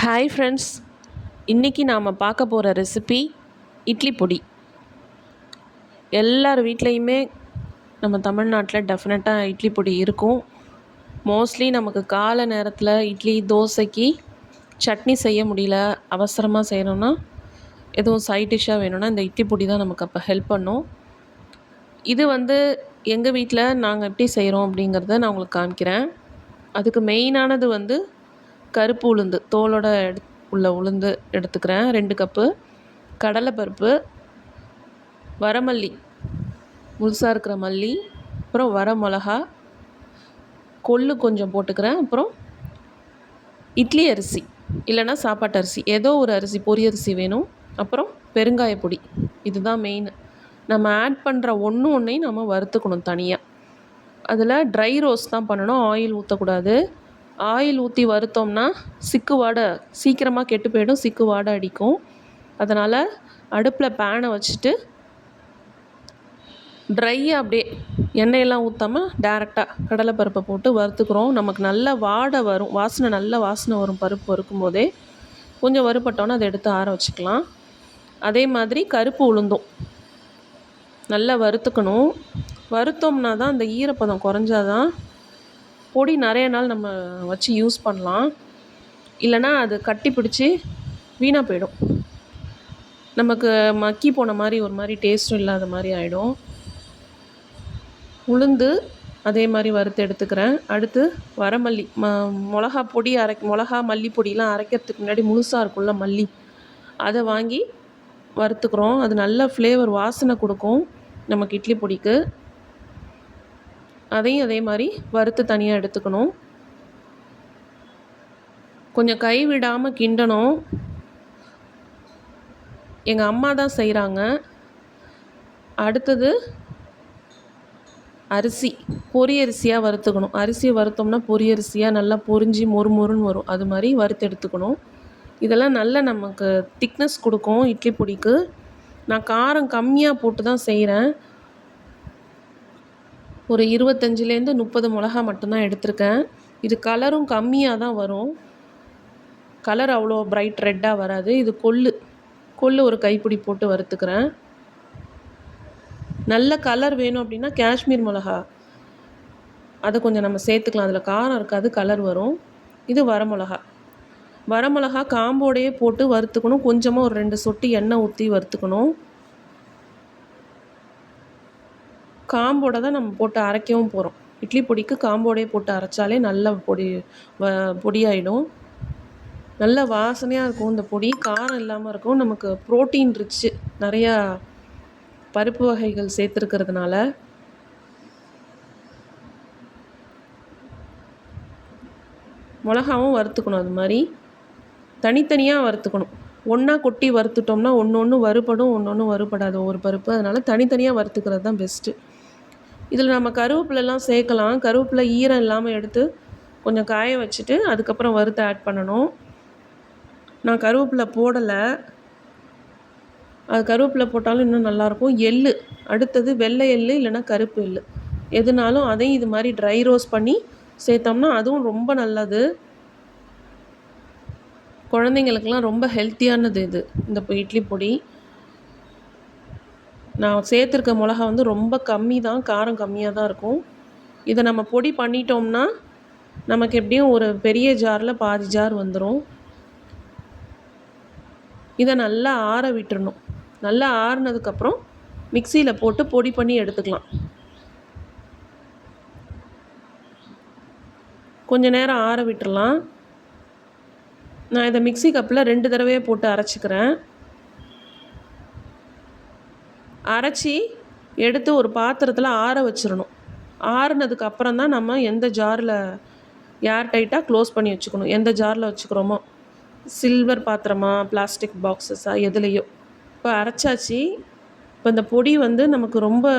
Hi friends, இன்றைக்கி நாம் பார்க்க போகிற ரெசிபி இட்லி பொடி. எல்லார் வீட்லேயுமே நம்ம தமிழ்நாட்டில் டெஃபினட்டாக இட்லி பொடி இருக்கும். மோஸ்ட்லி நமக்கு காலை நேரத்தில் இட்லி தோசைக்கு சட்னி செய்ய முடியல, அவசரமாக செய்யணுன்னா எதுவும் சைட் டிஷ்ஷாக வேணும்னா இந்த இட்லி பொடி தான் நமக்கு அப்போ ஹெல்ப் பண்ணும். இது எங்கள் வீட்டில் நாங்கள் எப்படி செய்கிறோம் அப்படிங்கிறத நான் உங்களுக்கு காமிக்கிறேன். அதுக்கு மெயினானது கருப்பு உளுந்து, தோலோட உள்ள உளுந்து எடுத்துக்கிறேன் 2 கப்பு. கடலைப்பருப்பு, வரமல்லி, முழுசாக இருக்கிற மல்லி, அப்புறம் வர மிளகா, கொள்ளு கொஞ்சம் போட்டுக்கிறேன். அப்புறம் இட்லி அரிசி இல்லைன்னா சாப்பாட்டு அரிசி, ஏதோ ஒரு அரிசி, பொரி அரிசி வேணும். அப்புறம் பெருங்காய பொடி. இதுதான் மெயின். நம்ம ஆட் பண்ணுற ஒன்றையும் நம்ம வறுத்துக்கணும் தனியாக. அதில் ட்ரை ரோஸ்ட் தான் பண்ணணும், ஆயில் ஊற்றக்கூடாது. ஆயில் ஊற்றி வறுத்தோம்னா சிக்கு வாடை, சீக்கிரமாக கெட்டு போயிடும், சிக்கு வாடை அடிக்கும். அதனால் அடுப்பில் பேனை வச்சுட்டு ட்ரையாக அப்படியே எண்ணெயெல்லாம் ஊற்றாமல் டேரெக்டாக கடலைப்பருப்பை போட்டு வறுத்துக்கிறோம். நமக்கு நல்ல வாடை வரும், நல்ல வாசனை வரும். பருப்பு வறுக்கும் போதே கொஞ்சம் வறுபட்டோன்னே அதை எடுத்து ஆற வச்சுக்கலாம். அதே மாதிரி கருப்பு உளுந்தும் நல்லா வறுத்துக்கணும். வறுத்தோம்னா தான் அந்த ஈரப்பதம் குறைஞ்சாதான் பொடி நிறைய நாள் நம்ம வச்சு யூஸ் பண்ணலாம். இல்லைனா அது கட்டி பிடிச்சி வீணாக போயிடும், நமக்கு மக்கி போன மாதிரி ஒரு மாதிரி டேஸ்ட்டும் இல்லாத மாதிரி ஆகிடும். உளுந்து அதே மாதிரி வறுத்து எடுத்துக்கிறேன். அடுத்து வரமல்லி, மிளகா பொடி மிளகா மல்லி பொடியெலாம் அரைக்கிறதுக்கு முன்னாடி முழுசாக இருக்கும்ல மல்லி, அதை வாங்கி வறுத்துக்கிறோம். அது நல்ல ஃப்ளேவர், வாசனை கொடுக்கும் நமக்கு இட்லி பொடிக்கு. அதையும் அதே மாதிரி வறுத்து தனியாக எடுத்துக்கணும். கொஞ்சம் கை விடாமல் கிண்டணும். எங்கள் அம்மா தான் செய்கிறாங்க. அடுத்தது அரிசி, பொரி அரிசியாக வறுத்துக்கணும். அரிசியை வறுத்தோம்னா பொரி அரிசியாக நல்லா பொரிஞ்சு மொறுமொறுன்னு வரும், அது மாதிரி வறுத்து எடுத்துக்கணும். இதெல்லாம் நல்ல நமக்கு திக்னஸ் கொடுக்கும் இட்லி பொடிக்கு. நான் காரம் கம்மியாக போட்டு தான் செய்கிறேன். ஒரு 25-30 மிளகா மட்டும்தான் எடுத்திருக்கேன். இது கலரும் கம்மியாக தான் வரும், கலர் அவ்வளோ பிரைட் ரெட்டாக வராது. இது கொள்ளு ஒரு கைப்பிடி போட்டு வறுத்துக்கிறேன். நல்ல கலர் வேணும் அப்படின்னா காஷ்மீர் மிளகா, அதை கொஞ்சம் நம்ம சேர்த்துக்கலாம், அதில் காரம் இருக்காது, கலர் வரும். இது வரமிளகா காம்போடையே போட்டு வறுத்துக்கணும். கொஞ்சமாக ஒரு 2 சொட்டு எண்ணெய் ஊற்றி வறுத்துக்கணும். காம்போட தான் நம்ம போட்டு அரைக்கவும் போகிறோம். இட்லி பொடிக்கு காம்போடையே போட்டு அரைச்சாலே நல்ல பொடியாயிடும். நல்ல வாசனையாக இருக்கும் இந்த பொடி, காரம் இல்லாமல் இருக்கும். நமக்கு ப்ரோட்டீன் ரிச்சு, நிறையா பருப்பு வகைகள் சேர்த்துருக்கிறதுனால. மிளகாவும் வறுத்துக்கணும், அது மாதிரி தனித்தனியாக வறுத்துக்கணும். ஒன்றா கொட்டி வறுத்துட்டோம்னா ஒன்று வறுபடும், ஒன்று வறுபடாது ஒவ்வொரு பருப்பு. அதனால் தனித்தனியாக வறுத்துக்கிறது தான் பெஸ்ட்டு. இதில் நம்ம கருவேப்பிலெல்லாம் சேர்க்கலாம். கருவேப்பிலை ஈரம் இல்லாமல் எடுத்து கொஞ்சம் காய வச்சுட்டு அதுக்கப்புறம் வறுத்து ஆட் பண்ணணும். நான் கருவேப்பிலை போடலை, அது கருவேப்பிலை போட்டாலும் இன்னும் நல்லாயிருக்கும். எள்ளு, அடுத்தது வெள்ளை எள்ளு இல்லைன்னா கருப்பு எள்ளு, எதுனாலும் அதையும் இது மாதிரி ட்ரை ரோஸ்ட் பண்ணி சேர்த்தோம்னா அதுவும் ரொம்ப நல்லது. குழந்தைங்களுக்கெல்லாம் ரொம்ப ஹெல்த்தியானது இது, இந்த இட்லி பொடி. நான் சேர்த்துருக்க மிளகா ரொம்ப கம்மி தான், காரம் கம்மியாக தான் இருக்கும். இதை நம்ம பொடி பண்ணிட்டோம்னா நமக்கு எப்படியும் ஒரு பெரிய ஜாரில் பாதி ஜார் வந்துடும். இதை நல்லா ஆற விட்டுறணும். நல்லா ஆறுனதுக்கப்புறம் மிக்சியில் போட்டு பொடி பண்ணி எடுத்துக்கலாம். கொஞ்சம் நேரம் ஆற விட்டுறலாம். நான் இதை மிக்சி கப்பில் 2 தடவையே போட்டு அரைச்சிக்கிறேன். அரைச்சி எடுத்து ஒரு பாத்திரத்தில் ஆற வச்சிடணும். ஆறுனதுக்கு அப்புறம் தான் நம்ம எந்த ஜாரில் ஏர் டைட்டாக க்ளோஸ் பண்ணி வச்சுக்கணும். எந்த ஜாரில் வச்சுக்கிறோமோ, சில்வர் பாத்திரமா பிளாஸ்டிக் பாக்ஸஸாக எதுலேயோ. இப்போ அரைச்சாச்சு. இப்போ இந்த பொடி நமக்கு ரொம்ப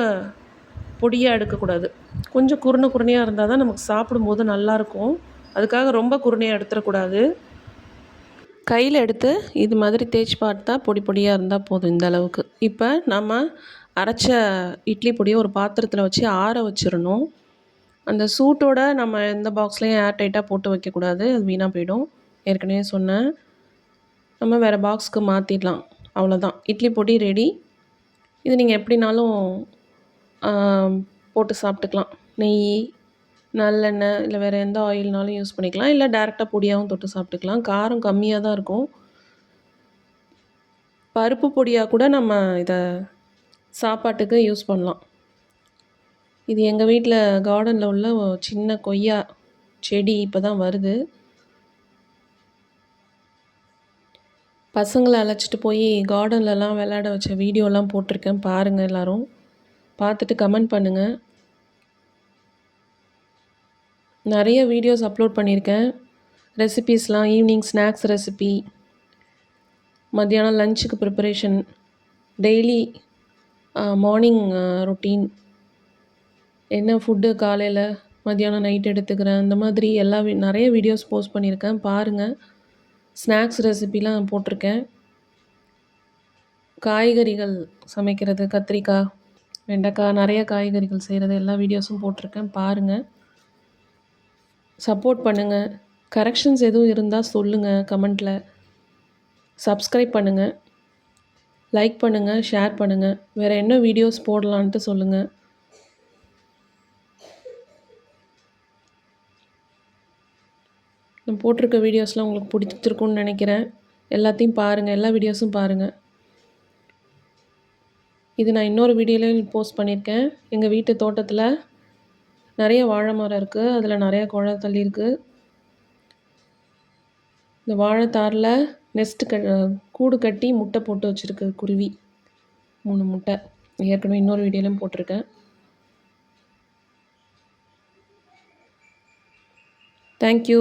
பொடியாக எடுக்கக்கூடாது, கொஞ்சம் குருணையாக இருந்தால் தான் நமக்கு சாப்பிடும்போது நல்லாயிருக்கும். அதுக்காக ரொம்ப குருணையாக எடுத்துடக்கூடாது. கையில் எடுத்து இது மாதிரி தேய்ச்சி பார்த்தா பொடி பொடியாக இருந்தால் போதும், இந்த அளவுக்கு. இப்போ நம்ம அரைச்ச இட்லி பொடியை ஒரு பாத்திரத்தில் வச்சு ஆற வச்சிடணும். அந்த சூட்டோட நம்ம எந்த பாக்ஸ்லேயும் ஏர் டைட்டாக போட்டு வைக்கக்கூடாது, அது வீணாக போயிடும். ஏற்கனவே சொன்னேன். நம்ம வேறு பாக்ஸ்க்கு மாற்றிடலாம். அவ்வளோதான், இட்லி பொடி ரெடி. இது நீங்கள் எப்படினாலும் போட்டு சாப்பிட்டுக்கலாம். நெய், நல்லெண்ணெய் இல்லை வேறு எந்த ஆயில்னாலும் யூஸ் பண்ணிக்கலாம். இல்லை டேரெக்டாக பொடியாகவும் தொட்டு சாப்பிட்டுக்கலாம். காரம் கம்மியாக தான் இருக்கும். பருப்பு பொடியாக கூட நம்ம இதை சாப்பாட்டுக்கு யூஸ் பண்ணலாம். இது எங்கள் வீட்டில் கார்டனில் உள்ள சின்ன கொய்யா செடி இப்போ தான் வருது. பசங்களை அழைச்சிட்டு போய் கார்டன்லலாம் விளையாட வச்ச வீடியோலாம் போட்டிருக்கேன், பாருங்கள் எல்லோரும். பார்த்துட்டு கமெண்ட் பண்ணுங்கள். நிறைய வீடியோஸ் அப்லோட் பண்ணியிருக்கேன். ரெசிபீஸ்லாம் ஈவினிங் ஸ்நாக்ஸ் ரெசிபி, மத்தியானம் லஞ்சுக்கு ப்ரிப்பரேஷன், டெய்லி மார்னிங் ரொட்டீன், என்ன ஃபுட்டு காலையில் மத்தியானம் நைட் எடுத்துக்கிறேன், அந்த மாதிரி நிறைய வீடியோஸ் போஸ்ட் பண்ணியிருக்கேன், பாருங்கள். ஸ்நாக்ஸ் ரெசிபிலாம் போட்டிருக்கேன். காய்கறிகள் சமைக்கிறது, கத்திரிக்காய், வெண்டைக்காய், நிறைய காய்கறிகள் செய்கிறது எல்லா வீடியோஸும் போட்டிருக்கேன், பாருங்கள். சப்போர்ட் பண்ணுங்கள். கரெக்ஷன்ஸ் எதுவும் இருந்தால் சொல்லுங்கள் கமெண்ட்டில். சப்ஸ்கிரைப் பண்ணுங்கள், லைக் பண்ணுங்கள், ஷேர் பண்ணுங்கள். வேறு என்ன வீடியோஸ் போடலான்ட்டு சொல்லுங்கள். நான் போட்டிருக்க வீடியோஸ்லாம் உங்களுக்கு பிடிச்சிருக்குன்னு நினைக்கிறேன். எல்லாத்தையும் பாருங்கள், எல்லா வீடியோஸும் பாருங்கள். இது நான் இன்னொரு வீடியோலையும் போஸ்ட் பண்ணியிருக்கேன். எங்கள் வீட்டு தோட்டத்தில் நிறைய வாழை மரம் இருக்குது. அதில் நிறைய குலை தள்ளியிருக்கு. இந்த வாழைத்தாரில் கூடு கட்டி முட்டை போட்டு வச்சுருக்கு குருவி. 3 முட்டை. ஏற்கனவே இன்னொரு வீடியோலையும் போட்டிருக்கேன். தேங்க்யூ.